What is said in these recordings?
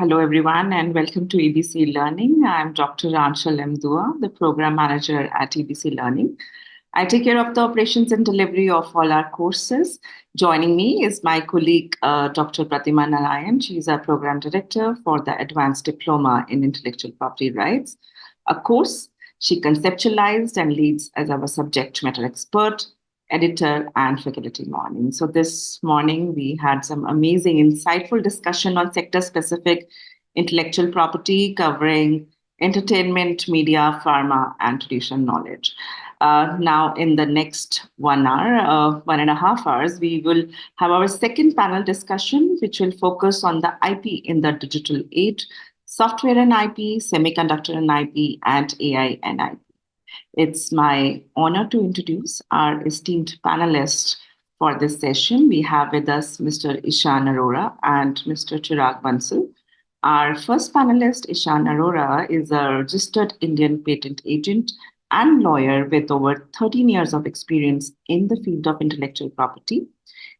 Hello, everyone, and welcome to EBC Learning. I'm Dr. Anshul M. Dua, the Program Manager at EBC Learning. I take care of the operations and delivery of all our courses. Joining me is my colleague, Dr. Pratima Narayan. She's our Program Director for the Advanced Diploma in Intellectual Property Rights, a course she conceptualized and leads as our subject matter expert, editor, and faculty morning. So this morning, we had some amazing, insightful discussion on sector-specific intellectual property covering entertainment, media, pharma, and traditional knowledge. Now, in the next 1 hour, 1.5 hours, we will have our second panel discussion, which will focus on the IP in the digital age, software and IP, semiconductor and IP, and AI and IP. It's my honor to introduce our esteemed panelists for this session. We have with us Mr. Ishan Arora and Mr. Chirag Bansal. Our first panelist, Ishan Arora, is a registered Indian patent agent and lawyer with over 13 years of experience in the field of intellectual property.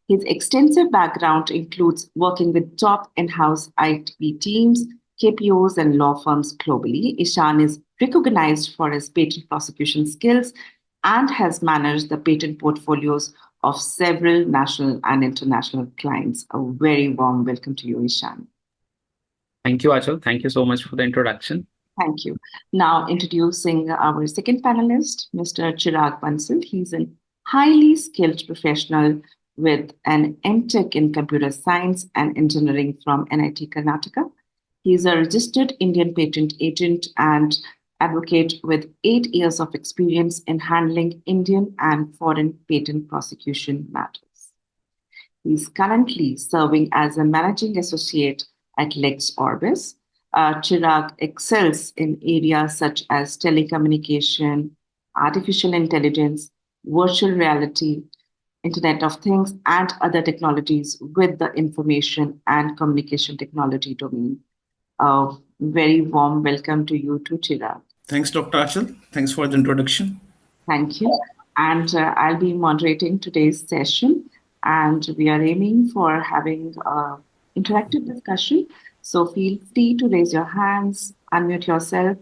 His extensive background includes working with top in-house IP teams, KPOs, and law firms globally. Ishan is recognized for his patent prosecution skills and has managed the patent portfolios of several national and international clients. A very warm welcome to you, Ishan. Thank you, Achal. Thank you so much for the introduction. Thank you. Now introducing our second panelist, Mr. Chirag Bansal. He's a highly skilled professional with an MTech in computer science and engineering from NIT Karnataka. He is a registered Indian patent agent and advocate with 8 years of experience in handling Indian and foreign patent prosecution matters. He is currently serving as a managing associate at LexOrbis. Chirag excels in areas such as telecommunication, artificial intelligence, virtual reality, Internet of Things, and other technologies with the information and communication technology domain. A very warm welcome to you too, Chirag. Thanks, Dr. Achal. Thanks for the introduction. Thank you. And I'll be moderating today's session, and we are aiming for having an interactive discussion. So feel free to raise your hands, unmute yourself,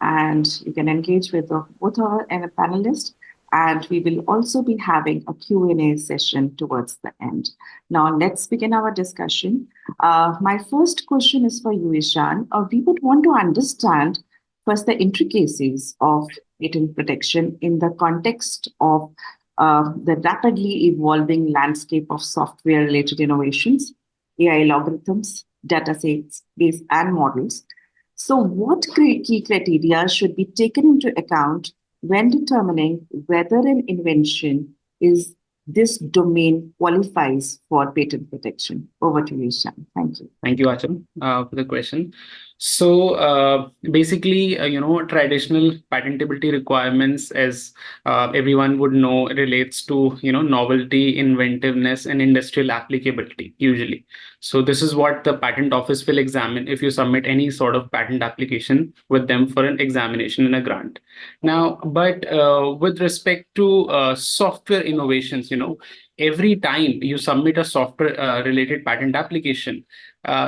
and you can engage with both our panelists. And we will also be having a Q&A session towards the end. Now, let's begin our discussion. My first question is for you, Ishan. We would want to understand first the intricacies of patent protection in the context of the rapidly evolving landscape of software-related innovations, AI algorithms, datasets, base, and models. So what key criteria should be taken into account when determining whether an invention is this domain qualifies for patent protection? Over to you, Ishan. Thank you. Thank you, Achal, for the question. So basically, traditional patentability requirements, as everyone would know, relates to, novelty, inventiveness, and industrial applicability, usually. So this is what the patent office will examine if you submit any sort of patent application with them for an examination and a grant. Now, but with respect to software innovations, every time you submit a software related patent application,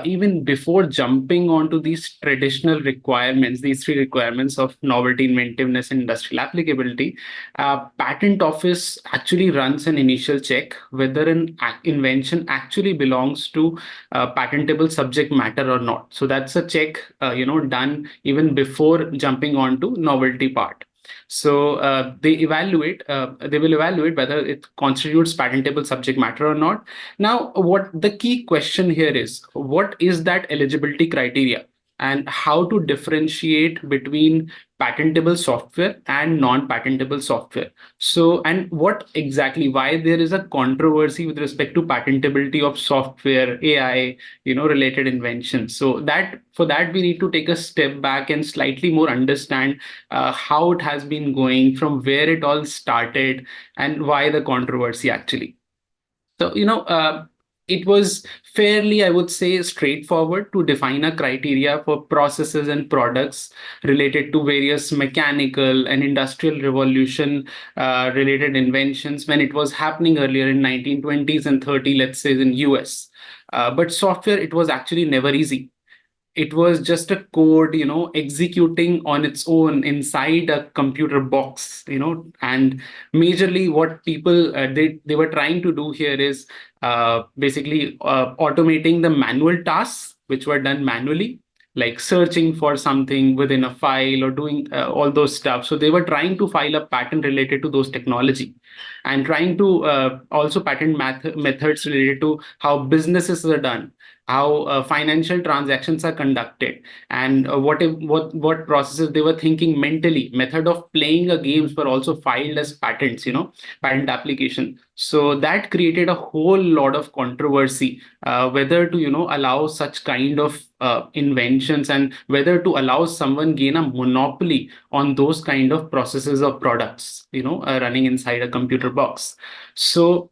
even before jumping onto these traditional requirements, these three requirements of novelty, inventiveness, and industrial applicability, patent office actually runs an initial check whether an invention actually belongs to patentable subject matter or not. So that's a check, done even before jumping onto novelty part. So they will evaluate whether it constitutes patentable subject matter or not. Now, what the key question here is, what is that eligibility criteria and how to differentiate between patentable software and non-patentable software? So, and what exactly, why there is a controversy with respect to patentability of software, AI, related inventions. So for that, we need to take a step back and slightly more understand how it has been going, from where it all started, and why the controversy actually. So, it was fairly, I would say, straightforward to define a criteria for processes and products related to various mechanical and industrial revolution related inventions when it was happening earlier in 1920s and 30s, let's say in US. But software, it was actually never easy. it was just a code, executing on its own inside a computer box, and majorly what people they were trying to do here is basically automating the manual tasks which were done manually, like searching for something within a file or doing all those stuff. So they were trying to file a patent related to those technology, and trying to also patent methods related to how businesses are done, how financial transactions are conducted, and what processes they were thinking mentally. Method of playing a games were also filed as patents, patent application. So that created a whole lot of controversy, whether to allow such kind of inventions, and whether to allow someone gain a monopoly on those kind of processes or products, running inside a computer box. So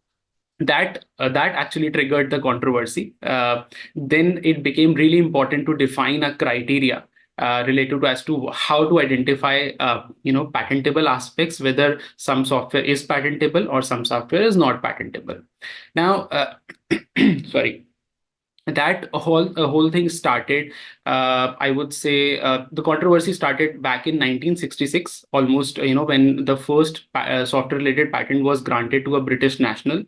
that actually triggered the controversy. Then it became really important to define a criteria related to as to how to identify patentable aspects, whether some software is patentable or some software is not patentable. Now, sorry. That whole thing started, I would say, the controversy started back in 1966, almost, when the first software related patent was granted to a British national.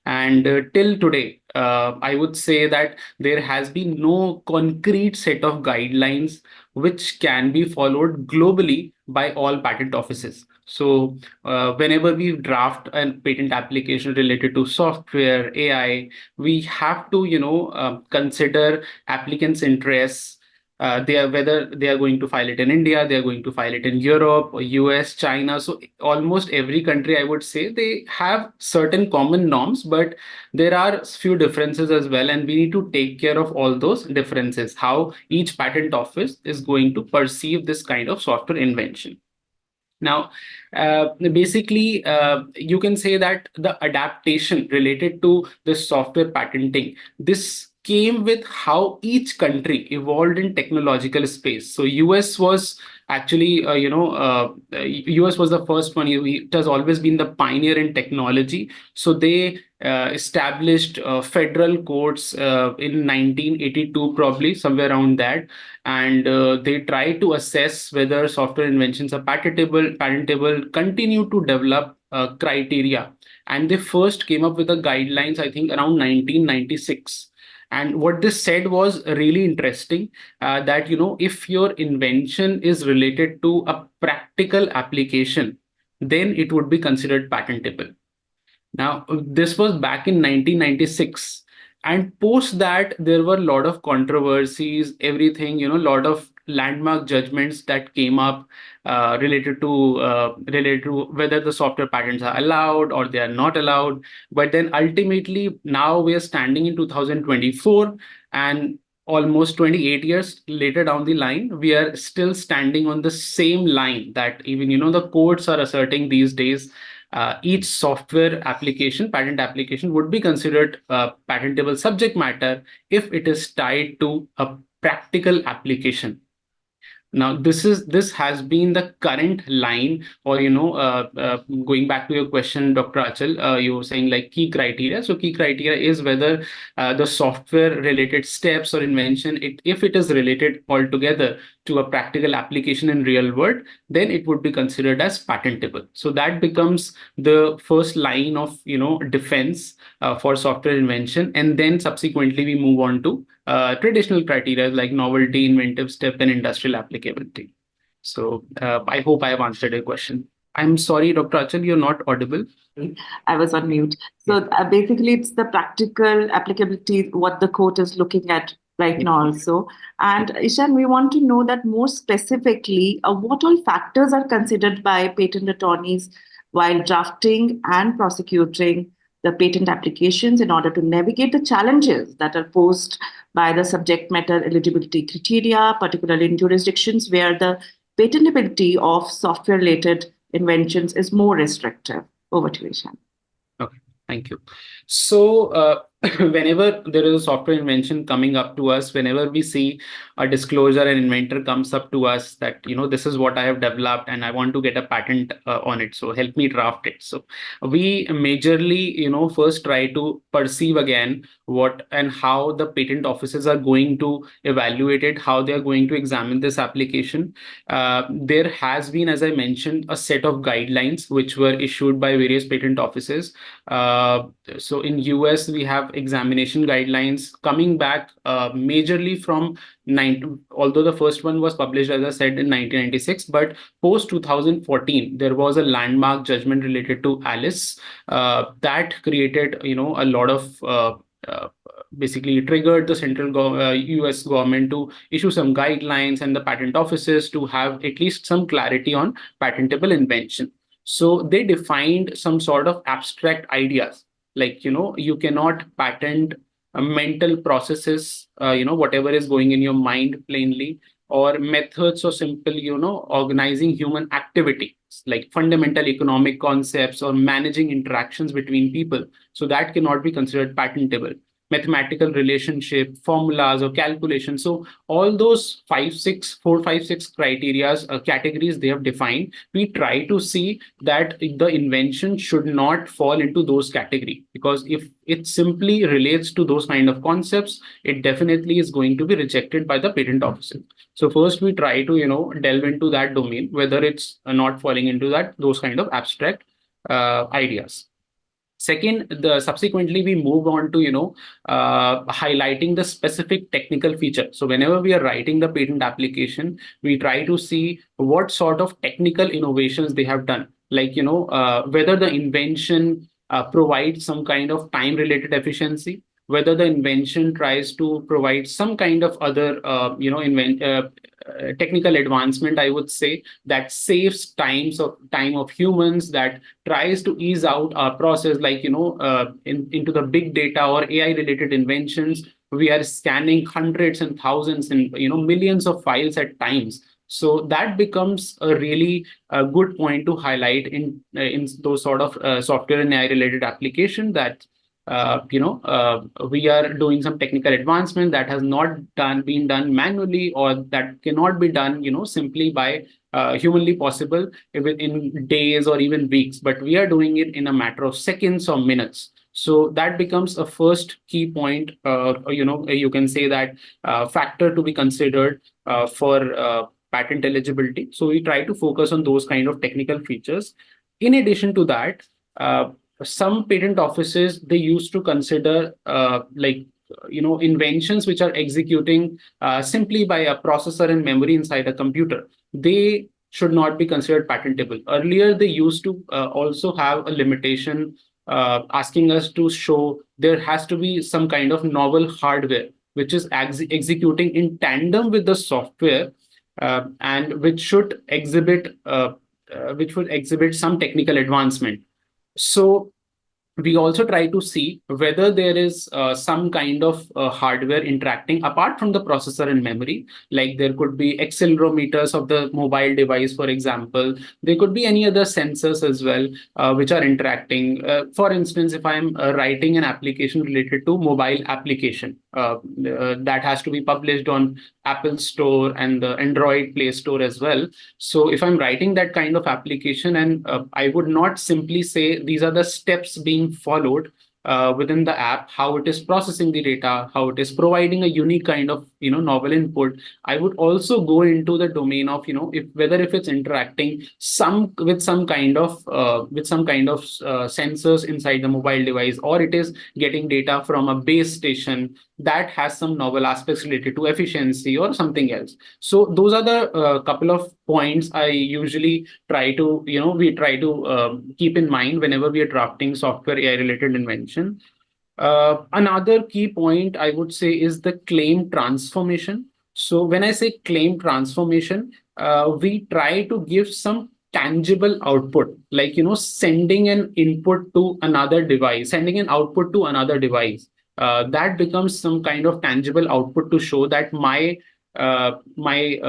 And till today, I would say that there has been no concrete set of guidelines which can be followed globally by all patent offices. So whenever we draft a patent application related to software, AI, we have to consider applicants' interests. Whether they are going to file it in India, they are going to file it in Europe or US, China. So almost every country, I would say, they have certain common norms, but there are few differences as well, and we need to take care of all those differences, how each patent office is going to perceive this kind of software invention. Now, basically, you can say that the adaptation related to the software patenting, this came with how each country evolved in technological space. So US was actually, US was the first one. It has always been the pioneer in technology. So they established federal courts in 1982, probably somewhere around that. And they try to assess whether software inventions are patentable, continue to develop criteria. And they first came up with the guidelines, I think, around 1996. And what this said was really interesting, that, if your invention is related to a practical application, then it would be considered patentable. Now, this was back in 1996. And post that, there were a lot of controversies, everything, a lot of landmark judgments that came up related to whether the software patents are allowed or they are not allowed. But then ultimately, now we are standing in 2024, and almost 28 years later down the line, we are still standing on the same line that even, the courts are asserting these days. Each software application, patent application, would be considered patentable subject matter if it is tied to a practical application. Now, this has been the current line, or going back to your question, Dr. Achal, you were saying like key criteria. So key criteria is whether the software related steps or invention, if it is related altogether to a practical application in real world, then it would be considered as patentable. So that becomes the first line of defense for software invention, and then subsequently we move on to traditional criteria like novelty, inventive step, and industrial applicability. So I hope I have answered your question. I'm sorry, Dr. Achal, you're not audible. I was on mute. So basically, it's the practical applicability, what the court is looking at right now also. And Ishan, we want to know that more specifically, what all factors are considered by patent attorneys while drafting and prosecuting the patent applications in order to navigate the challenges that are posed by the subject matter eligibility criteria, particularly in jurisdictions where the patentability of software-related inventions is more restrictive. Over to you, Ishan. Okay, thank you. So whenever there is a software invention coming up to us, whenever we see a disclosure, an inventor comes up to us that, this is what I have developed and I want to get a patent on it. So help me draft it. So we majorly, first try to perceive again what and how the patent offices are going to evaluate it, how they are going to examine this application. There has been, as I mentioned, a set of guidelines which were issued by various patent offices. So in US, we have examination guidelines coming back majorly from although the first one was published, as I said, in 1996, but post 2014, there was a landmark judgment related to Alice that created, a lot of basically triggered the US government to issue some guidelines and the patent offices to have at least some clarity on patentable invention. So they defined some sort of abstract ideas, like, you cannot patent mental processes, whatever is going in your mind plainly, or methods or simple, organizing human activity, like fundamental economic concepts or managing interactions between people. So that cannot be considered patentable. Mathematical relationship, formulas or calculations. So all those 4, 5, 6 criterias, categories they have defined, we try to see that the invention should not fall into those categories, because if it simply relates to those kind of concepts, it definitely is going to be rejected by the patent office. So first we try to, delve into that domain, whether it's not falling into those kind of abstract ideas. Second, subsequently we move on to highlighting the specific technical feature. So whenever we are writing the patent application, we try to see what sort of technical innovations they have done, like whether the invention provides some kind of time-related efficiency, whether the invention tries to provide some kind of other technical advancement, I would say, that saves time of humans, that tries to ease out our process, like into the big data or AI related inventions. We are scanning hundreds and thousands and millions of files at times. So that becomes a really good point to highlight in those sort of software and AI related application, that we are doing some technical advancement that has not been done manually, or that cannot be done, simply by humanly possible in days or even weeks, but we are doing it in a matter of seconds or minutes. So that becomes a first key point, you can say that factor to be considered for patent eligibility. So we try to focus on those kind of technical features. In addition to that, some patent offices, they used to consider inventions which are executing simply by a processor and memory inside a computer. They should not be considered patentable. Earlier, they used to also have a limitation asking us to show there has to be some kind of novel hardware which is executing in tandem with the software, and which should exhibit some technical advancement. So we also try to see whether there is some kind of hardware interacting apart from the processor and memory. Like there could be accelerometers of the mobile device, for example. There could be any other sensors as well which are interacting. For instance, if I'm writing an application related to mobile application that has to be published on Apple Store and the Android Play Store as well. So if I'm writing that kind of application, and I would not simply say these are the steps being followed within the app, how it is processing the data, how it is providing a unique kind of novel input. I would also go into the domain of if it's interacting with some kind of sensors inside the mobile device, or it is getting data from a base station that has some novel aspects related to efficiency or something else. So those are the couple of points I usually try to keep in mind whenever we are drafting software AI related invention. Another key point I would say is the claim transformation. So when I say claim transformation, we try to give some tangible output, like sending an input to another device, sending an output to another device. That becomes some kind of tangible output to show that my my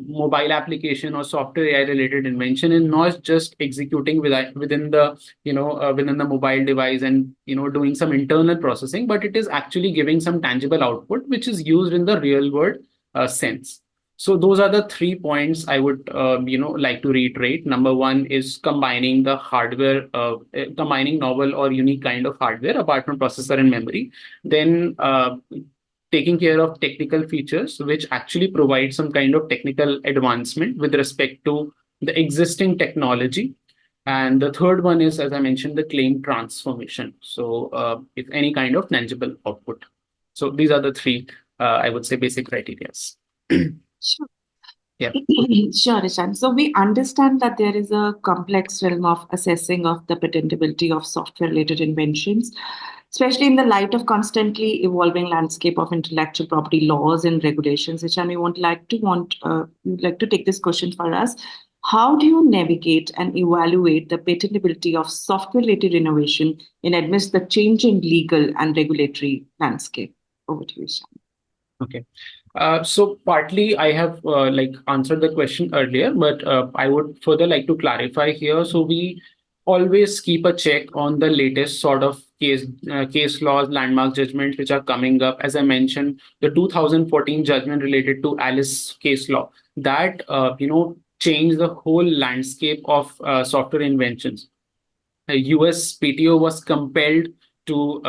mobile application or software AI related invention is not just executing within the within the mobile device and doing some internal processing, but it is actually giving some tangible output which is used in the real world sense. So those are the 3 points I would like to reiterate. Number one is combining the hardware, combining novel or unique kind of hardware apart from processor and memory. Then taking care of technical features which actually provide some kind of technical advancement with respect to the existing technology. And the third one is, as I mentioned, the claim transformation. So if any kind of tangible output. So these are the 3, I would say, basic criteria. Sure. Yeah. Sure, Ishan. So we understand that there is a complex realm of assessing of the patentability of software-related inventions, especially in the light of constantly evolving landscape of intellectual property laws and regulations. Ishan, you'd like to take this question for us. How do you navigate and evaluate the patentability of software-related innovation in amidst the changing legal and regulatory landscape? Over to you, Ishan. Okay. So partly I have answered the question earlier, but I would further like to clarify here. So we always keep a check on the latest sort of case laws, landmark judgments which are coming up. As I mentioned, the 2014 judgment related to Alice case law that changed the whole landscape of software inventions. US PTO was compelled to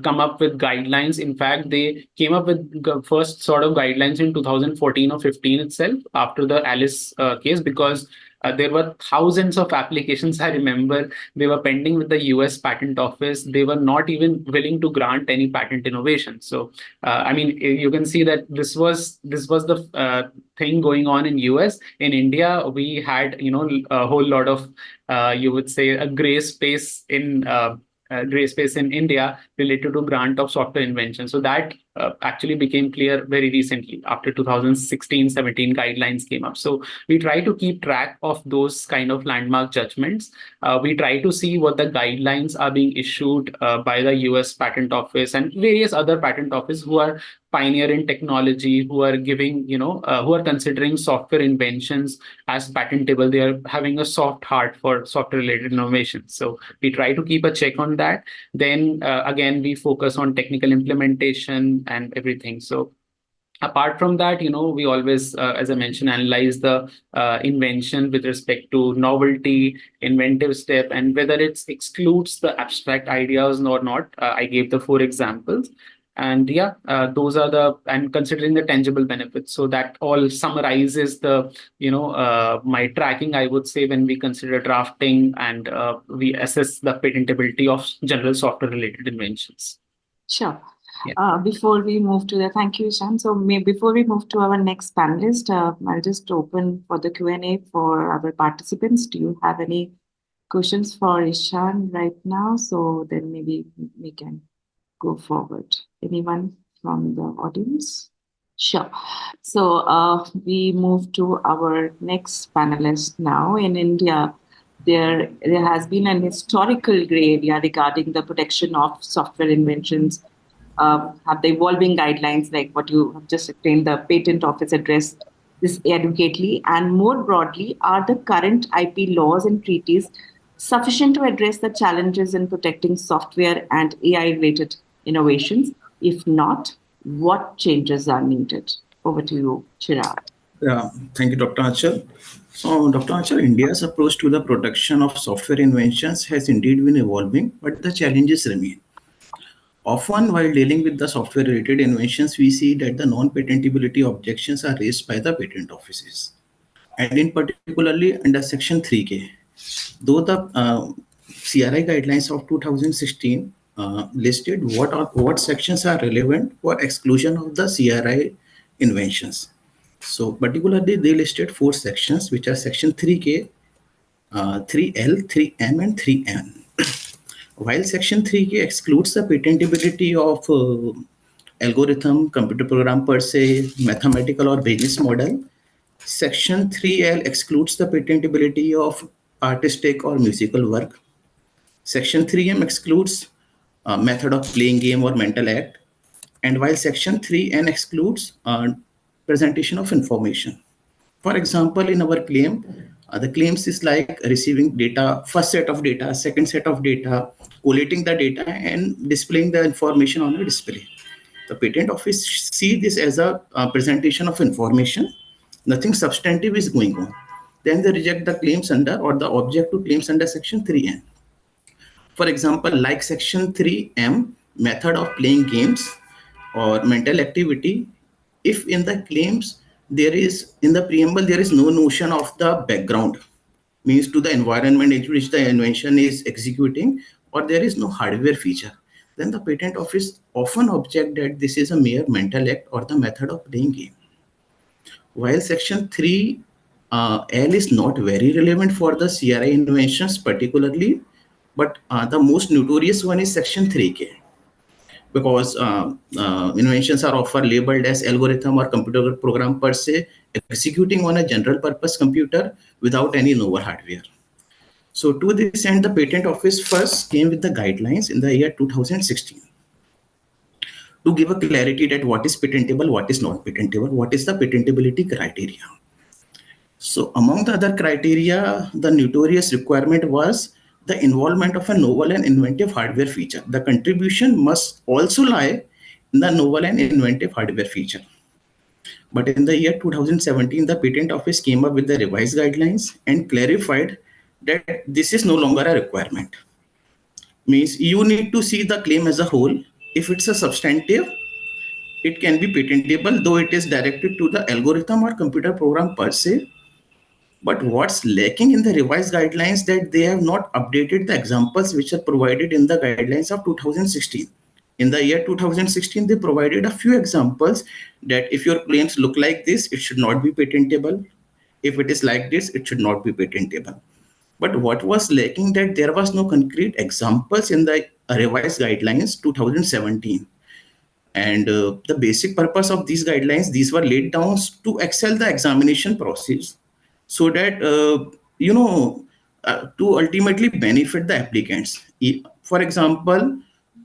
come up with guidelines. In fact, they came up with the first sort of guidelines in 2014 or 15 itself after the Alice case, because there were thousands of applications. I remember they were pending with the US Patent Office. They were not even willing to grant any patent innovation. So, I mean, you can see that this was the thing going on in US. In India, we had a whole lot of you would say a gray space in India related to grant of software invention. So that actually became clear very recently after 2016-17 guidelines came up. So we try to keep track of those kind of landmark judgments. We try to see what the guidelines are being issued by the US Patent Office and various other patent office who are pioneer in technology, who are giving, who are considering software inventions as patentable. They are having a soft heart for software related innovations. So we try to keep a check on that. Then again, we focus on technical implementation and everything. So apart from that, we always, as I mentioned, analyze the invention with respect to novelty, inventive step, and whether it excludes the abstract ideas or not. I gave the 4 examples. And yeah, those are and considering the tangible benefits. So that all summarizes the, my tracking, I would say, when we consider drafting and we assess the patentability of general software related inventions. Sure. Yeah. Before we move to thank you, Ishan. So before we move to our next panelist, I'll just open for the Q&A for our participants. Do you have any questions for Ishan right now? So then maybe we can go forward. Anyone from the audience? Sure. So we move to our next panelist now. In India, there has been an historical gray area regarding the protection of software inventions. Have the evolving guidelines like what you have just explained, the Patent Office addressed this adequately, and more broadly, are the current IP laws and treaties sufficient to address the challenges in protecting software and AI-related innovations? If not, what changes are needed? Over to you, Chirag. Yeah, thank you, Dr. Achal. So, Dr. Achal, India's approach to the protection of software inventions has indeed been evolving, but the challenges remain. Often, while dealing with the software-related inventions, we see that the non-patentability objections are raised by the patent offices, and in particularly under Section 3K. Though the CRI guidelines of 2016 listed what sections are relevant for exclusion of the CRI inventions. So particularly they listed 4 sections, which are Section 3K, 3L, 3M, and 3N. While Section 3K excludes the patentability of algorithm, computer program per se, mathematical or business model, Section 3L excludes the patentability of artistic or musical work. Section 3M excludes method of playing game or mental act. And while Section 3N excludes presentation of information. For example, in our claim, the claims is like receiving data, first set of data, second set of data, collating the data and displaying the information on the display. The patent office see this as a presentation of information. Nothing substantive is going on. Then they reject the claims under or the object to claims under section 3M. For example, like section 3M, method of playing games or mental activity, if in the claims there is, in the preamble, there is no notion of the background, means to the environment in which the invention is executing, or there is no hardware feature, then the patent office often object that this is a mere mental act or the method of playing game. While section 3 L is not very relevant for the CRI inventions particularly, but the most notorious one is section 3K, because inventions are often labeled as algorithm or computer program per se, executing on a general purpose computer without any novel hardware. So to this end, the patent office first came with the guidelines in the year 2016 to give a clarity that what is patentable, what is not patentable, what is the patentability criteria. So among the other criteria, the notorious requirement was the involvement of a novel and inventive hardware feature. The contribution must also lie in the novel and inventive hardware feature. But in the year 2017, the patent office came up with the revised guidelines and clarified that this is no longer a requirement. Means you need to see the claim as a whole. If it's a substantive, it can be patentable, though it is directed to the algorithm or computer program per se. But what's lacking in the revised guidelines that they have not updated the examples which are provided in the guidelines of 2016. In the year 2016, they provided a few examples that if your claims look like this, it should not be patentable. If it is like this, it should not be patentable. But what was lacking that there was no concrete examples in the revised guidelines 2017. And the basic purpose of these guidelines, these were laid down to excel the examination process so that, to ultimately benefit the applicants. For example,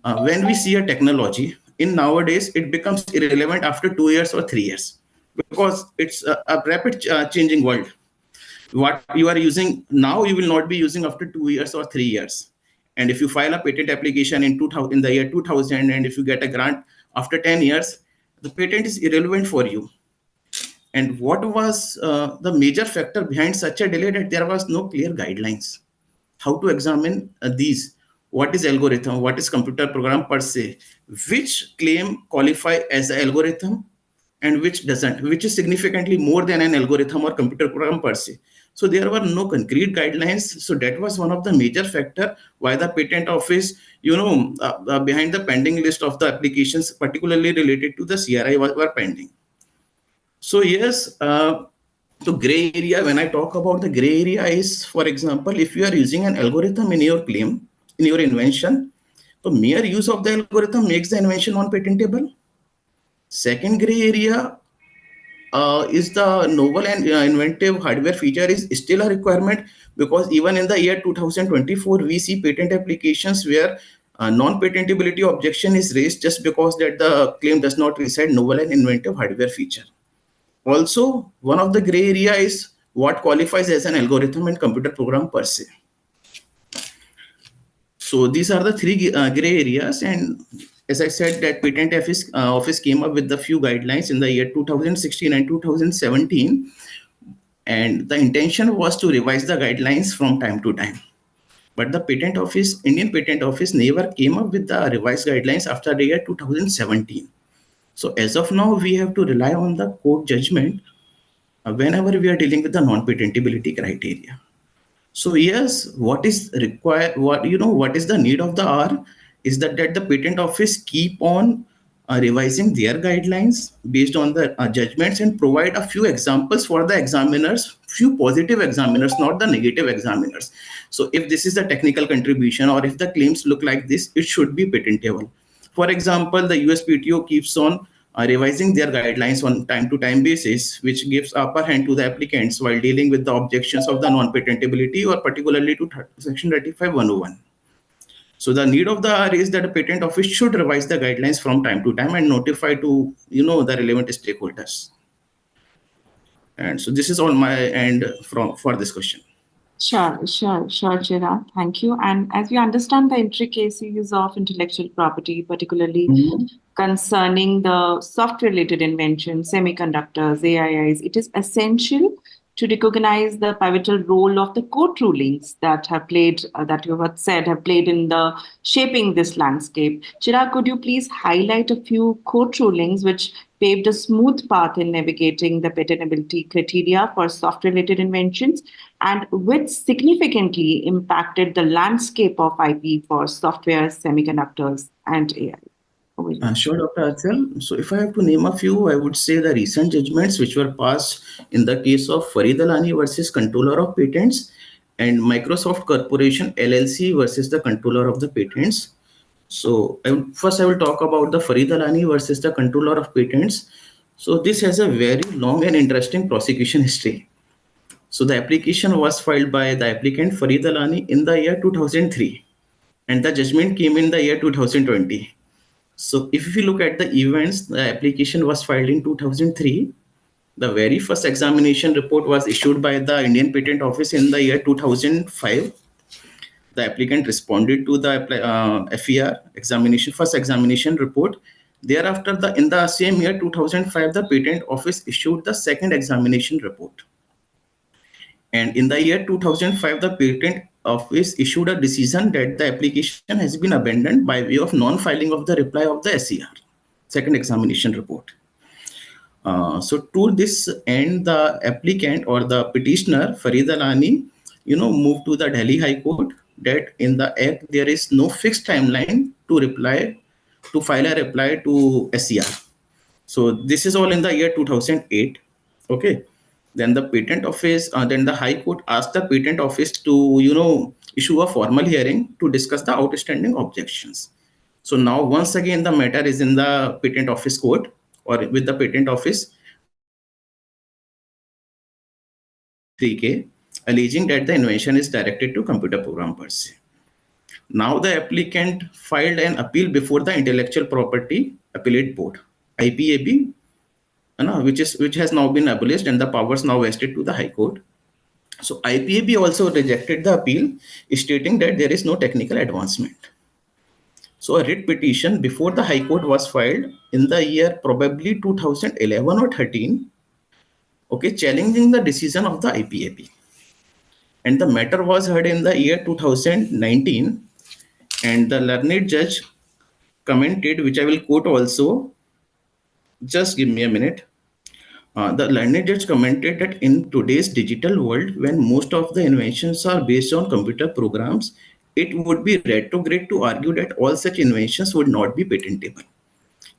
when we see a technology, in nowadays, it becomes irrelevant after 2 years or 3 years because it's a rapid changing world. What you are using now, you will not be using after 2 years or 3 years. And if you file a patent application in the year 2000, and if you get a grant after 10 years, the patent is irrelevant for you. And what was the major factor behind such a delay? That there was no clear guidelines how to examine these. What is algorithm? What is computer program per se? Which claim qualify as an algorithm and which doesn't? Which is significantly more than an algorithm or computer program per se? So there were no concrete guidelines. So that was one of the major factor why the patent office, behind the pending list of the applications, particularly related to the CRI, were pending. So yes, the gray area, when I talk about the gray area is, for example, if you are using an algorithm in your claim, in your invention, the mere use of the algorithm makes the invention non-patentable. Second gray area is the novel and inventive hardware feature is still a requirement, because even in the year 2024, we see patent applications where non-patentability objection is raised just because that the claim does not recite novel and inventive hardware feature. Also, one of the gray area is what qualifies as an algorithm and computer program per se. So these are the three gray areas. And as I said, that patent office came up with the few guidelines in the year 2016 and 2017. And the intention was to revise the guidelines from time to time. But the patent office, Indian Patent Office, never came up with the revised guidelines after the year 2017. So as of now, we have to rely on the court judgment whenever we are dealing with the non-patentability criteria. So yes, what is required, what is the need of the hour is that the patent office keep on revising their guidelines based on the judgments and provide a few examples for the examiners, few positive examiners, not the negative examiners. So if this is the technical contribution or if the claims look like this, it should be patentable. For example, the USPTO keeps on revising their guidelines on time-to-time basis, which gives upper hand to the applicants while dealing with the objections of the non-patentability or particularly to Section 35(101). So the need of the hour is that a patent office should revise the guidelines from time to time and notify to the relevant stakeholders. And so this is all my end for this question. Sure, Chirag. Thank you. And as we understand the intricacies of intellectual property, particularly concerning the software-related inventions, semiconductors, AIs, it is essential to recognize the pivotal role of the court rulings that have played, that you have said, have played in the shaping this landscape. Chirag, could you please highlight a few court rulings which paved a smooth path in navigating the patentability criteria for software-related inventions and which significantly impacted the landscape of IP for software, semiconductors, and AI? Sure, Dr. Achal. So if I have to name a few, I would say the recent judgments which were passed in the case of Farid Alani versus Controller of Patents and Microsoft Corporation LLC versus the Controller of the Patents. So first I will talk about the Farid Alani versus the Controller of Patents. So this has a very long and interesting prosecution history. So the application was filed by the applicant Farid Alani in the year 2003 and the judgment came in the year 2020. So if you look at the events, the application was filed in 2003. The very first examination report was issued by the Indian Patent Office in the year 2005. The applicant responded to the FER first examination report. Thereafter, in the same year 2005, the Patent Office issued the second examination report. And in the year 2005, the Patent Office issued a decision that the application has been abandoned by way of non-filing of the reply of the SER, second examination report. So to this end, the applicant or the petitioner, Farid Alani, moved to the Delhi High Court that in the act, there is no fixed timeline to file a reply to SER. So this is all in the year 2008. Okay. Then the Patent Office, then the High Court asked the Patent Office to, issue a formal hearing to discuss the outstanding objections. So now once again, the matter is in the Patent Office court or with the Patent Office 3K, alleging that the invention is directed to computer program per se. Now the applicant filed an appeal before the Intellectual Property Appellate Board, IPAB, which has now been abolished and the powers now vested to the High Court. So IPAB also rejected the appeal, stating that there is no technical advancement. So a writ petition before the High Court was filed in the year probably 2011 or 13, okay, challenging the decision of the IPAB. And the matter was heard in the year 2019, and the learned judge commented, which I will quote also. Just give me a minute. The learned judge commented that in today's digital world, when most of the inventions are based on computer programs, it would be retrograde to argue that all such inventions would not be patentable.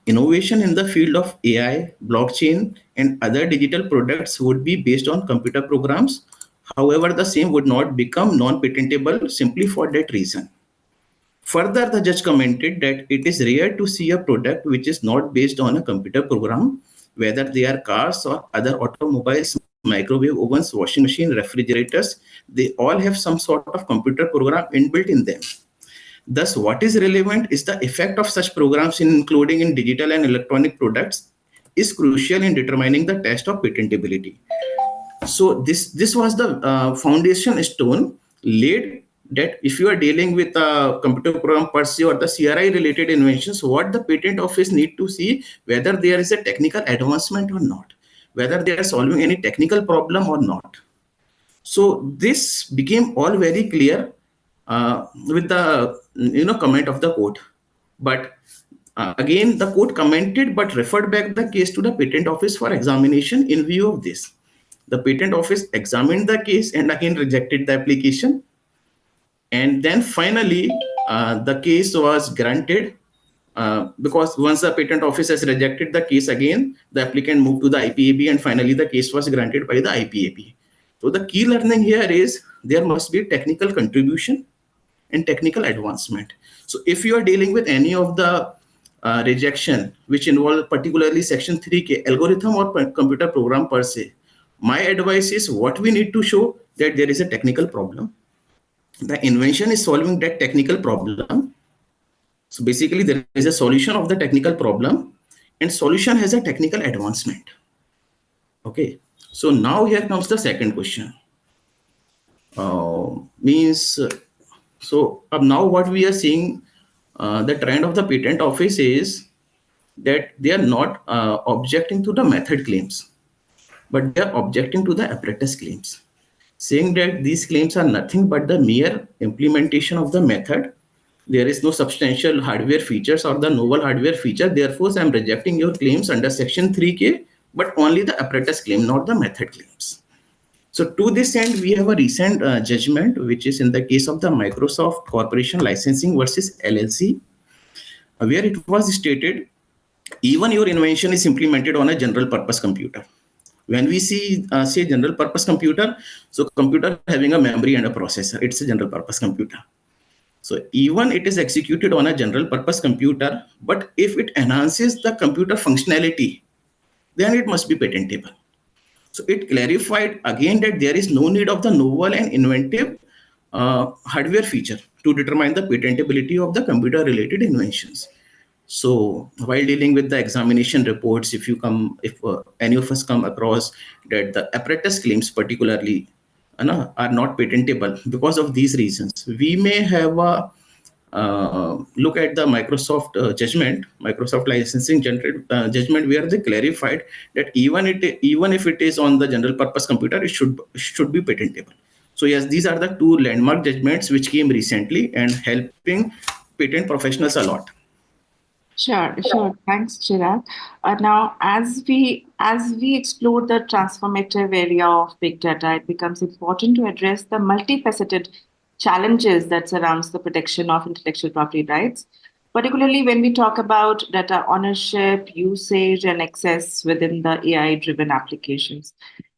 Innovation in the field of AI, blockchain, and other digital products would be based on computer programs. However, the same would not become non-patentable simply for that reason. Further, the judge commented that it is rare to see a product which is not based on a computer program, whether they are cars or other automobiles, microwave ovens, washing machine, refrigerators, they all have some sort of computer program inbuilt in them. Thus, what is relevant is the effect of such programs, including in digital and electronic products, is crucial in determining the test of patentability. So this was the foundation stone laid that if you are dealing with a computer program per se or the CRI related inventions, what the Patent Office need to see whether there is a technical advancement or not, whether they are solving any technical problem or not. So this became all very clear with the comment of the court. But again, the court commented but referred back the case to the Patent Office for examination in view of this. The Patent Office examined the case and again rejected the application. And then finally, the case was granted because once the Patent Office has rejected the case again, the applicant moved to the IPAB and finally the case was granted by the IPAB. So the key learning here is there must be technical contribution and technical advancement. So if you are dealing with any of the rejection, which involve particularly section 3K, algorithm or computer program per se, my advice is what we need to show that there is a technical problem. The invention is solving that technical problem. So basically there is a solution of the technical problem and solution has a technical advancement. Okay. So now here comes the second question. Means so now what we are seeing, the trend of the patent office is that they are not objecting to the method claims, but they are objecting to the apparatus claims, saying that these claims are nothing but the mere implementation of the method. There is no substantial hardware features or the novel hardware feature. Therefore, I am rejecting your claims under section 3K, but only the apparatus claim, not the method claims. So to this end, we have a recent judgment, which is in the case of the Microsoft Corporation Licensing versus LLC, where it was stated, even your invention is implemented on a general purpose computer. When we see say general purpose computer, so computer having a memory and a processor, it's a general purpose computer. So even it is executed on a general purpose computer, but if it enhances the computer functionality, then it must be patentable. So it clarified again that there is no need of the novel and inventive hardware feature to determine the patentability of the computer related inventions. So while dealing with the examination reports, if any of us come across that the apparatus claims particularly are not patentable because of these reasons, we may have a look at the Microsoft judgment, Microsoft licensing judgment, where they clarified that even if it is on the general purpose computer, it should be patentable. So yes, these are the two landmark judgments which came recently and helping patent professionals a lot. Sure. Thanks, Chirag. Now, as we explore the transformative area of big data, it becomes important to address the multifaceted challenges that surrounds the protection of intellectual property rights, particularly when we talk about data ownership, usage, and access within the AI-driven applications.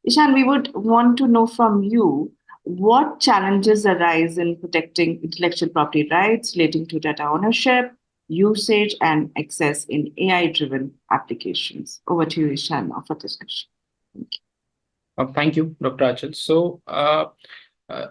Ishan, we would want to know from you what challenges arise in protecting intellectual property rights relating to data ownership, usage, and access in AI-driven applications. Over to you, Ishan, for discussion. Thank you. Thank you, Dr. Achal. So,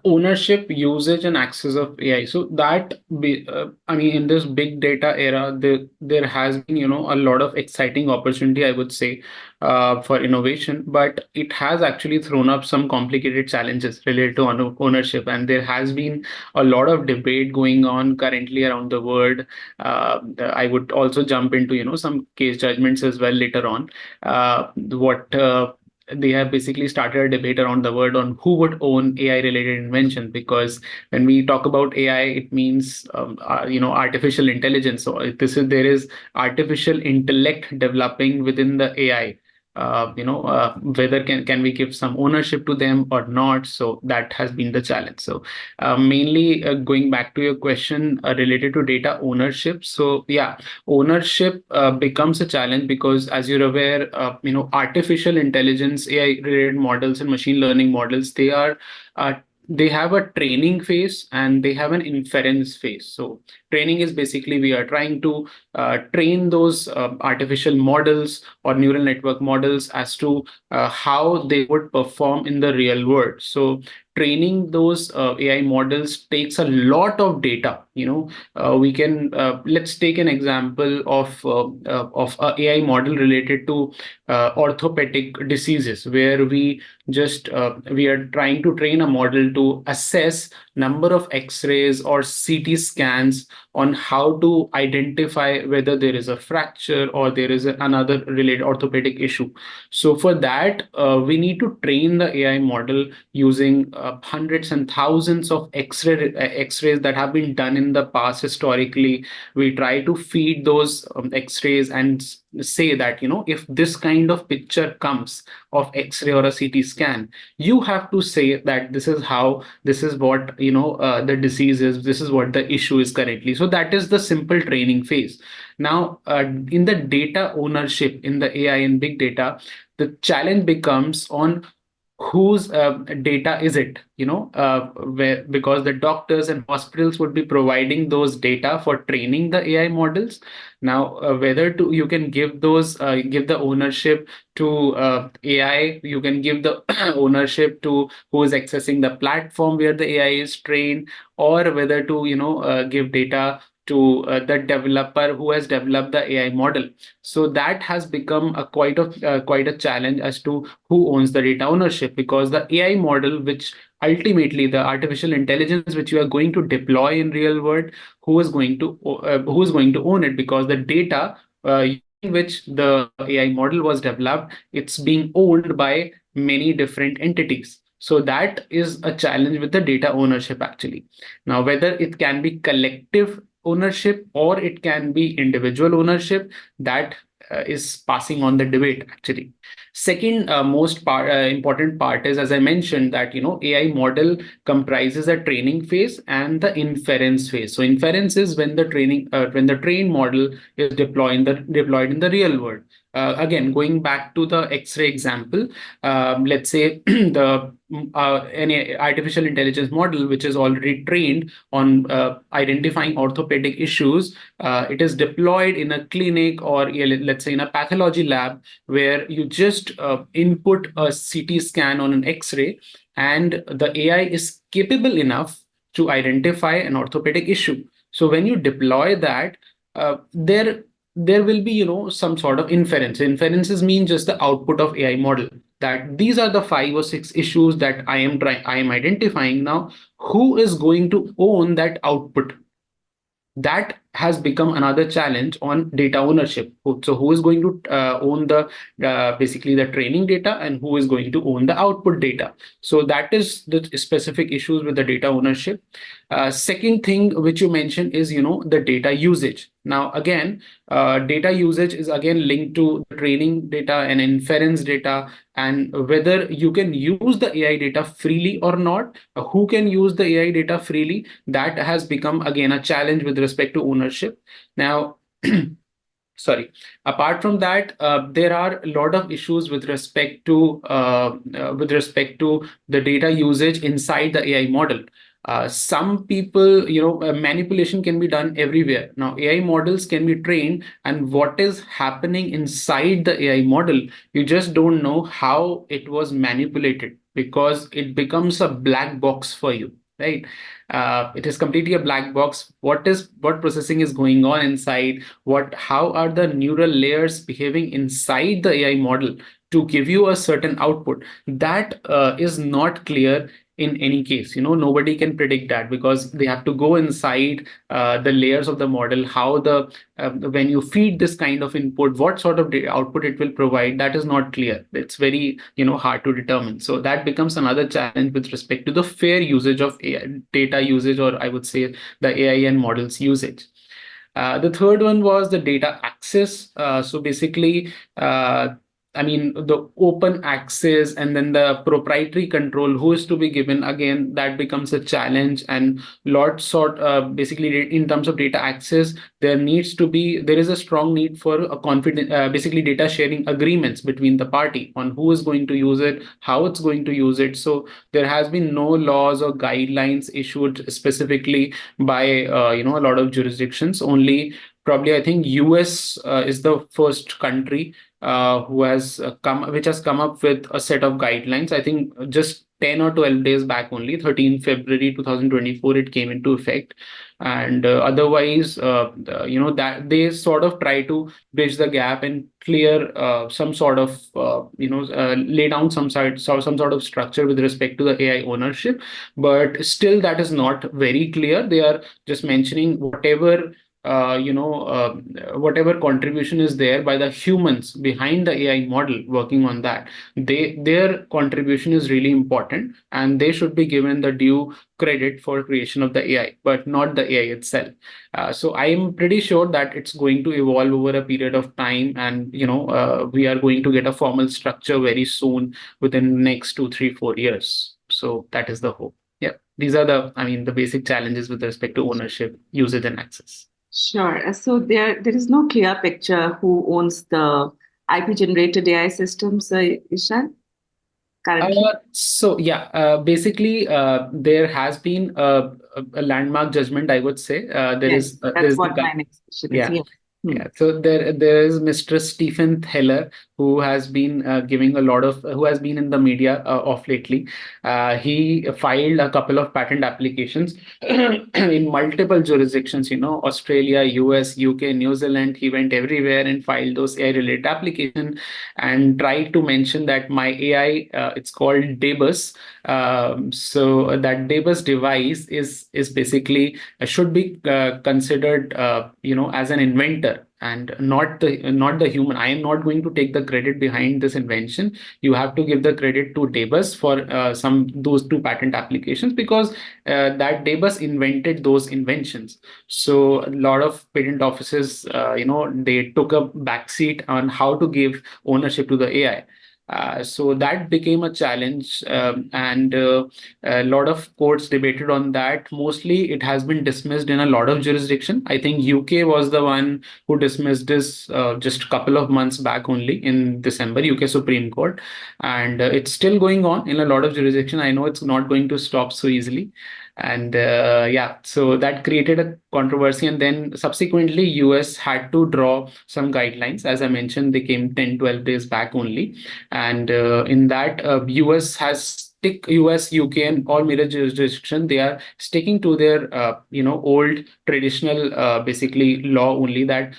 ownership, usage, and access of AI. So in this big data era, there has been, a lot of exciting opportunity, I would say, for innovation, but it has actually thrown up some complicated challenges related to ownership, and there has been a lot of debate going on currently around the world. I would also jump into, some case judgments as well later on. They have basically started a debate around the world on who would own AI related invention, because when we talk about AI, it means artificial intelligence. So there is artificial intellect developing within the AI. Whether can we give some ownership to them or not? So that has been the challenge. So mainly going back to your question related to data ownership. So yeah, ownership becomes a challenge because, as you're aware, artificial intelligence, AI related models and machine learning models, they have a training phase and they have an inference phase. So training is basically we are trying to train those artificial models or neural network models as to how they would perform in the real world. So training those AI models takes a lot of data. We can let's take an example of a AI model related to orthopedic diseases, where we are trying to train a model to assess number of X-rays or CT scans on how to identify whether there is a fracture or there is another related orthopedic issue. So for that, we need to train the AI model using hundreds and thousands of X-rays that have been done in the past historically. We try to feed those X-rays and say that, if this kind of picture comes of X-ray or a CT scan, you have to say that this is what, the disease is, this is what the issue is currently. So that is the simple training phase. Now, in the data ownership, in the AI and big data, the challenge becomes on whose data is it, because the doctors and hospitals would be providing those data for training the AI models. Now, whether you can give the ownership to AI, you can give the ownership to who is accessing the platform where the AI is trained, or whether to give data to the developer who has developed the AI model. So that has become quite a challenge as to who owns the data ownership, because the AI model, which ultimately the artificial intelligence which you are going to deploy in real world, who is going to own it, because the data in which the AI model was developed, it's being owned by many different entities. So that is a challenge with the data ownership actually. Now, whether it can be collective ownership or it can be individual ownership, that is passing on the debate actually. Second important part is, as I mentioned, that AI model comprises a training phase and the inference phase. So inference is when the trained model is deployed in the real world. Again, going back to the X-ray example, let's say any artificial intelligence model which is already trained on identifying orthopedic issues, it is deployed in a clinic or let's say in a pathology lab, where you just input a CT scan on an X-ray, and the AI is capable enough to identify an orthopedic issue. So when you deploy that, there will be some sort of inference. Inferences mean just the output of AI model, that these are the 5 or 6 issues that I am identifying. Now, who is going to own that output? That has become another challenge on data ownership. So who is going to own the basically the training data, and who is going to own the output data? So that is the specific issues with the data ownership. Second thing which you mentioned is the data usage. Now again, data usage is again linked to training data and inference data, and whether you can use the AI data freely or not. Who can use the AI data freely? That has become again a challenge with respect to ownership. Now, sorry. Apart from that, there are a lot of issues with respect to the data usage inside the AI model. Some people, manipulation can be done everywhere. Now, AI models can be trained, and what is happening inside the AI model, you just don't know how it was manipulated, because it becomes a black box for you, right? It is completely a black box. What processing is going on inside? How are the neural layers behaving inside the AI model to give you a certain output? That is not clear in any case. Nobody can predict that, because they have to go inside the layers of the model. How when you feed this kind of input, what sort of output it will provide, that is not clear. It's very hard to determine. So that becomes another challenge with respect to the fair usage of AI, data usage, or I would say the AI and models usage. The third one was the data access. So basically, the open access and then the proprietary control, who is to be given, again, that becomes a challenge. And basically in terms of data access, there is a strong need for a basically data sharing agreements between the party on who is going to use it, how it's going to use it. So there has been no laws or guidelines issued specifically by a lot of jurisdictions. Only probably I think US is the first country which has come up with a set of guidelines. I think just 10 or 12 days back only, 13 February 2024, it came into effect. And otherwise, that they sort of try to bridge the gap and clear some sort of, lay down some sort of structure with respect to the AI ownership. But still, that is not very clear. They are just mentioning whatever whatever contribution is there by the humans behind the AI model working on that, their contribution is really important, and they should be given the due credit for creation of the AI, but not the AI itself. So I am pretty sure that it's going to evolve over a period of time, and we are going to get a formal structure very soon within the next 2, 3, 4 years. So that is the hope. Yeah, these are the basic challenges with respect to ownership, usage, and access. Sure. So there is no clear picture who owns the IP-generated AI systems, Ishan, currently? Basically, there has been a landmark judgment, I would say. There Yes, is that's what my next question is. yeah. Yeah. Yeah, so there is Mr. Stephen Heller, who has been giving a lot of who has been in the media of lately. He filed a couple of patent applications in multiple jurisdictions, Australia, US, UK, New Zealand. He went everywhere and filed those AI-related application and tried to mention that my AI, it's called Debus. So that Debus device is basically should be considered as an inventor and not the human. I am not going to take the credit behind this invention. You have to give the credit to Debus for those two patent applications, because that Debus invented those inventions. So a lot of patent offices, they took a backseat on how to give ownership to the AI. So that became a challenge, and a lot of courts debated on that. Mostly, it has been dismissed in a lot of jurisdiction. I think UK was the one who dismissed this just a couple of months back only in December, UK Supreme Court, and it's still going on in a lot of jurisdiction. I know it's not going to stop so easily. And yeah, so that created a controversy. And then subsequently, US had to draw some guidelines. As I mentioned, they came 10, 12 days back only. And in that, US has US, UK, and all major jurisdiction, they are sticking to their old traditional basically law only, that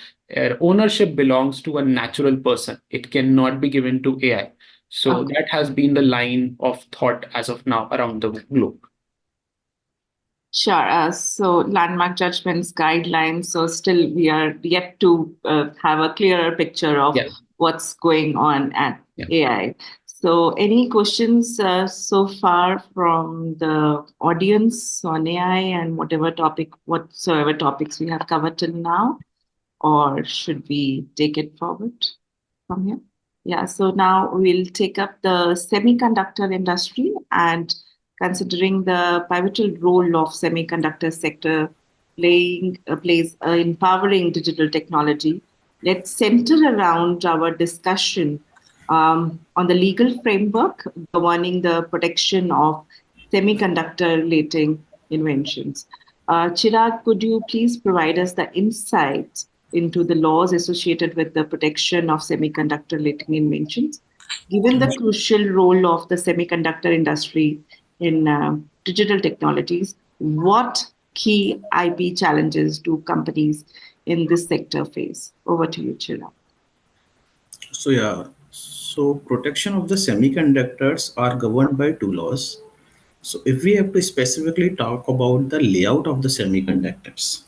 ownership belongs to a natural person. It cannot be given to AI. So Okay. that has been the line of thought as of now around the globe. Sure. So landmark judgments, guidelines. So still we are yet to have a clearer picture of Yeah. what's going on at Yeah. AI. So any questions so far from the audience on AI and whatsoever topics we have covered till now? Or should we take it forward from here? Yeah, so now we'll take up the semiconductor industry, and considering the pivotal role of semiconductor sector plays in powering digital technology, let's center around our discussion on the legal framework governing the protection of semiconductor-related inventions. Chirag, could you please provide us the insights into the laws associated with the protection of semiconductor-related inventions, given the crucial role of the semiconductor industry in digital technologies? What key IP challenges do companies in this sector face? Over to you, Chirag. So yeah, so protection of the semiconductors are governed by two laws. So if we have to specifically talk about the layout of the semiconductors,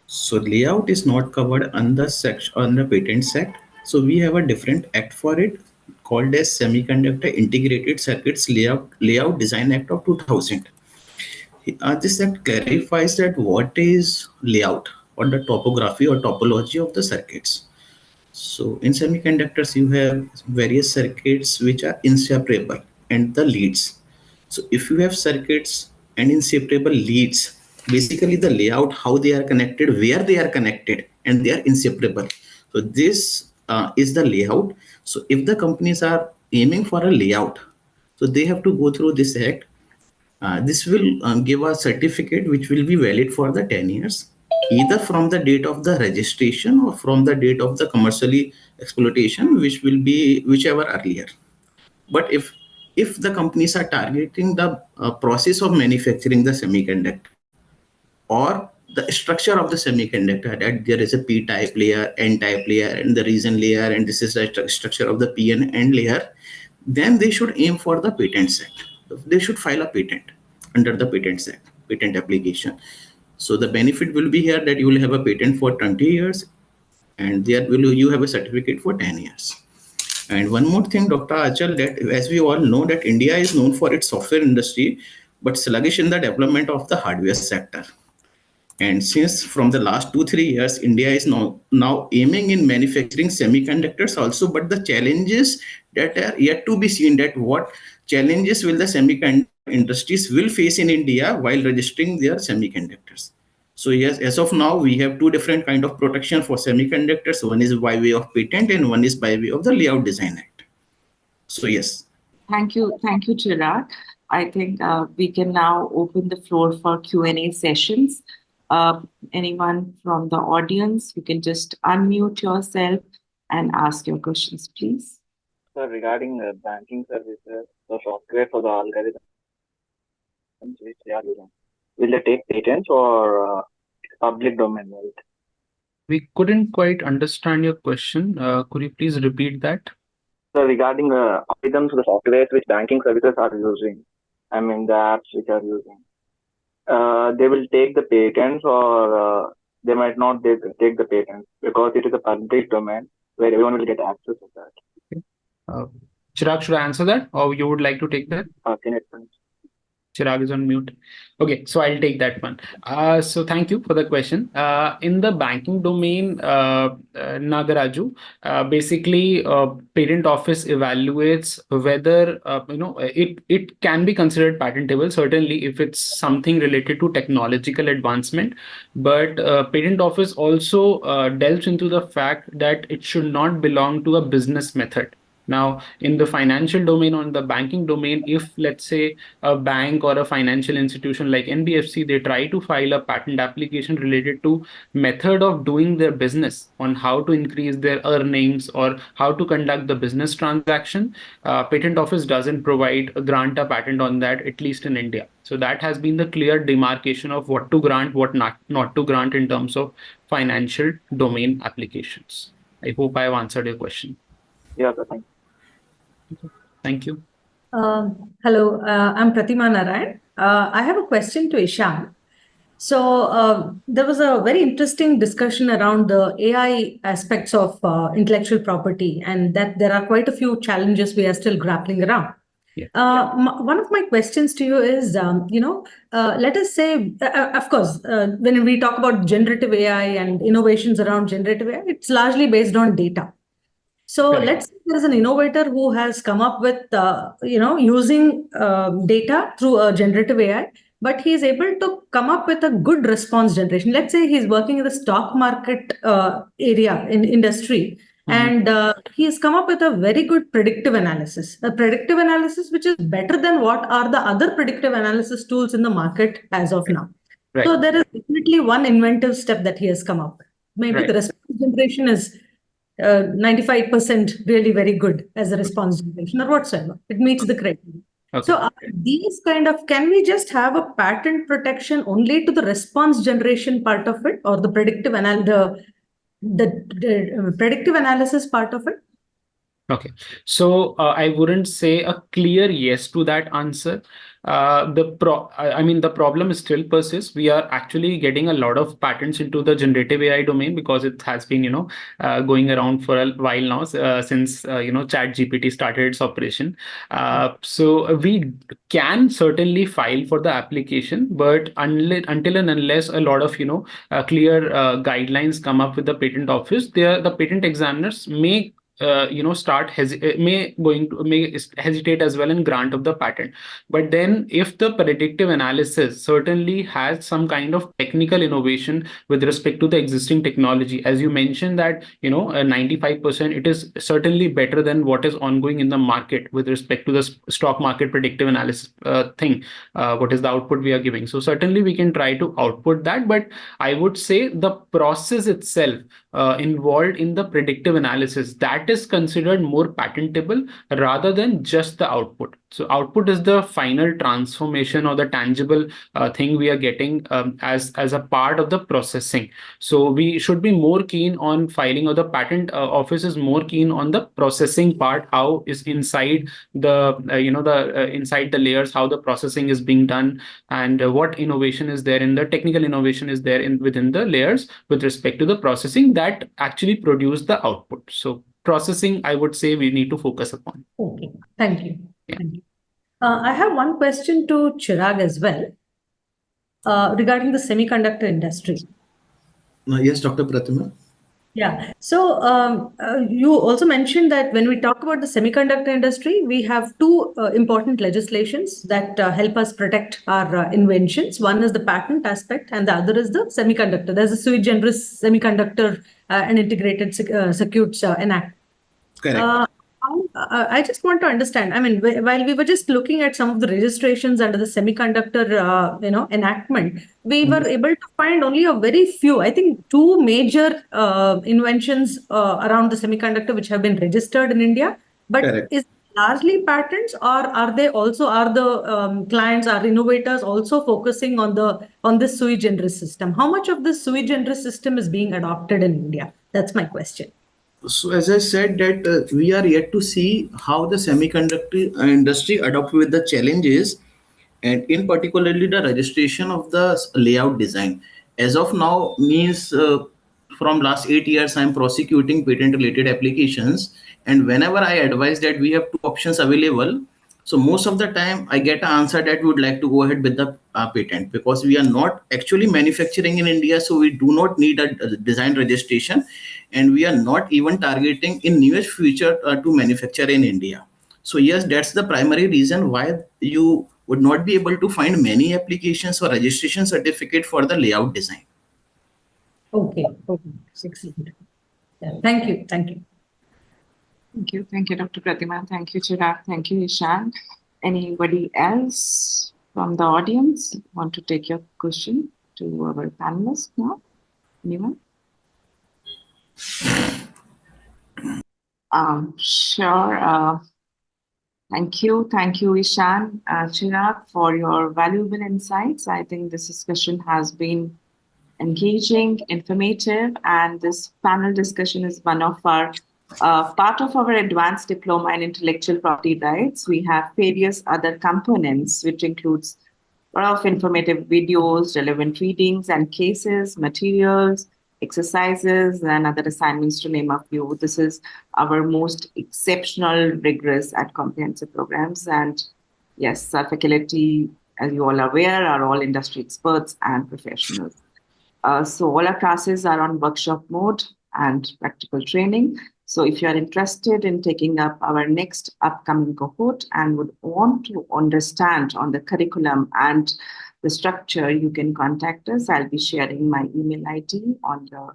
so layout is not covered under section under Patents Act. So we have a different act for it called as Semiconductor Integrated Circuits Layout Design Act of 2000. This act clarifies that what is layout or the topography or topology of the circuits. So in semiconductors, you have various circuits which are inseparable and the leads. So if you have circuits and inseparable leads, basically the layout, how they are connected, where they are connected, and they are inseparable. So this is the layout. So if the companies are aiming for a layout, so they have to go through this act. This will give a certificate which will be valid for the 10 years, either from the date of the registration or from the date of the commercially exploitation, which will be whichever earlier. But if the companies are targeting the process of manufacturing the semiconductor or the structure of the semiconductor, that there is a p-type layer, n-type layer, and the region layer, and this is the structure of the p and n layer, then they should aim for the Patents Act. They should file a patent under the Patents Act, patent application. So the benefit will be here that you will have a patent for 20 years, and there will you have a certificate for 10 years. And one more thing, Dr. Achal, that as we all know that India is known for its software industry, but sluggish in the development of the hardware sector. And since from the last 2-3 years, India is now aiming in manufacturing semiconductors also, but the challenges that are yet to be seen, that what challenges will the semiconductor industries will face in India while registering their semiconductors. So yes, as of now, we have two different kind of protection for semiconductors. One is by way of patent and one is by way of the Layout Design Act. So yes. Thank you, Chirag. I think we can now open the floor for Q&A sessions. Anyone from the audience, you can just unmute yourself and ask your questions, please. So regarding banking services, the software for the algorithms which they are using, will they take patents or public domain? Right? We couldn't quite understand your question. Could you please repeat that? So regarding the algorithms, the software which banking services are using, I mean the apps which are using, they will take the patents or they might not take the patents because it is a public domain where everyone will get access to that. Chirag, should I answer that, or you would like to take that? Can you explain? Chirag is on mute. Okay, so I'll take that one. So thank you for the question. In the banking domain, Nagaraju, basically, patent office evaluates whether it can be considered patentable. Certainly, if it's something related to technological advancement, but patent office also delves into the fact that it should not belong to a business method. Now, in the financial domain or in the banking domain, if let's say a bank or a financial institution like NBFC, they try to file a patent application related to method of doing their business on how to increase their earnings or how to conduct the business transaction, patent office doesn't grant a patent on that, at least in India. So that has been the clear demarcation of what to grant, what not to grant in terms of financial domain applications. I hope I have answered your question. Yeah, thank you. Thank you. Hello, I'm Pratima Narayan. I have a question to Ishan. So there was a very interesting discussion around the AI aspects of intellectual property, and that there are quite a few challenges we are still grappling around. Yeah. One of my questions to you is, let us say, of course, when we talk about generative AI and innovations around generative AI, it's largely based on data. So Correct. let's say there's an innovator who has come up with, using data through a generative AI, but he is able to come up with a good response generation. Let's say he's working in the stock market area in industry, and he has come up with a very good predictive analysis, which is better than what are the other predictive analysis tools in the market as of now. Right. So there is definitely one inventive step that he has come up with. Maybe Right. the response generation is 95% really very good as a response generation or whatsoever. It meets the criteria. Okay. So these can we just have a patent protection only to the response generation part of it, or the predictive predictive analysis part of it? Okay, so I wouldn't say a clear yes to that answer. The problem still persists. We are actually getting a lot of patents into the generative AI domain because it has been, going around for a while now, since ChatGPT started its operation. So we can certainly file for the application, but until and unless a lot of clear guidelines come up with the patent office, the patent examiners may hesitate as well in grant of the patent. But then if the predictive analysis certainly has some kind of technical innovation with respect to the existing technology, as you mentioned that 95%, it is certainly better than what is ongoing in the market with respect to the stock market predictive analysis thing, what is the output we are giving. So certainly we can try to output that, but I would say the process itself involved in the predictive analysis, that is considered more patentable rather than just the output. So output is the final transformation or the tangible thing we are getting as a part of the processing. So we should be more keen on filing, or the patent office is more keen on the processing part, how is inside the inside the layers, how the processing is being done, and what innovation is there in the technical innovation is there within the layers with respect to the processing that actually produce the output. So processing, I would say we need to focus upon. Okay, thank you. Yeah. Thank you. I have one question to Chirag as well regarding the semiconductor industry. Yes, Dr. Pratima. Yeah. So you also mentioned that when we talk about the semiconductor industry, we have two important legislations that help us protect our inventions. One is the patent aspect, and the other is the semiconductor. There's a sui generis semiconductor and integrated circuits enact. Correct. How I just want to understand. I mean, while we were just looking at some of the registrations under the semiconductor, enactment, we were able to find only a very few. I think two major inventions around the semiconductor which have been registered in India. But Correct. is it largely patents, or are the clients, are innovators also focusing on this sui generis system? How much of this sui generis system is being adopted in India? That's my question. So as I said that we are yet to see how the semiconductor industry adopt with the challenges, and in particularly the registration of the layout design. As of now means from last 8 years I'm prosecuting patent related applications, and whenever I advise that we have two options available, so most of the time I get an answer that we would like to go ahead with the patent, because we are not actually manufacturing in India, so we do not need a design registration, and we are not even targeting in nearest future to manufacture in India. So yes, that's the primary reason why you would not be able to find many applications or registration certificate for the layout design. Okay. Excellent. Yeah. Thank you. Thank you, Dr. Pratima. Thank you, Chirag. Thank you, Ishan. Anybody else from the audience want to take your question to our panelists now? Anyone? Sure. Thank you, Ishan, Chirag, for your valuable insights. I think this discussion has been engaging, informative, and this panel discussion is one of our part of our advanced diploma in intellectual property rights. We have various other components, which includes a lot of informative videos, relevant readings and cases, materials, exercises, and other assignments, to name a few. This is our most exceptional, rigorous, and comprehensive programs. And yes, our faculty, as you all are aware, are all industry experts and professionals. So all our classes are on workshop mode and practical training. So if you are interested in taking up our next upcoming cohort and would want to understand on the curriculum and the structure, you can contact us. I'll be sharing my email ID on the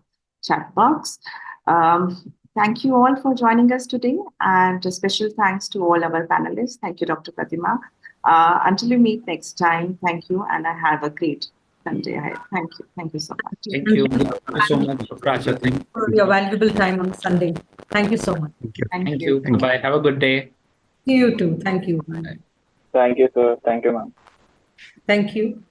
chat box. Thank you all for joining us today, and a special thanks to all our panelists. Thank you, Dr. Pratima. Until we meet next time, thank you, and I have a great Sunday ahead. Thank you. Thank you so much. Thank you so much, Raja. Thank For your valuable time on Sunday. Thank you so much. Thank you. Bye. Have a good day. You too. Thank you. Thank you, sir. Thank you, ma'am. Thank you.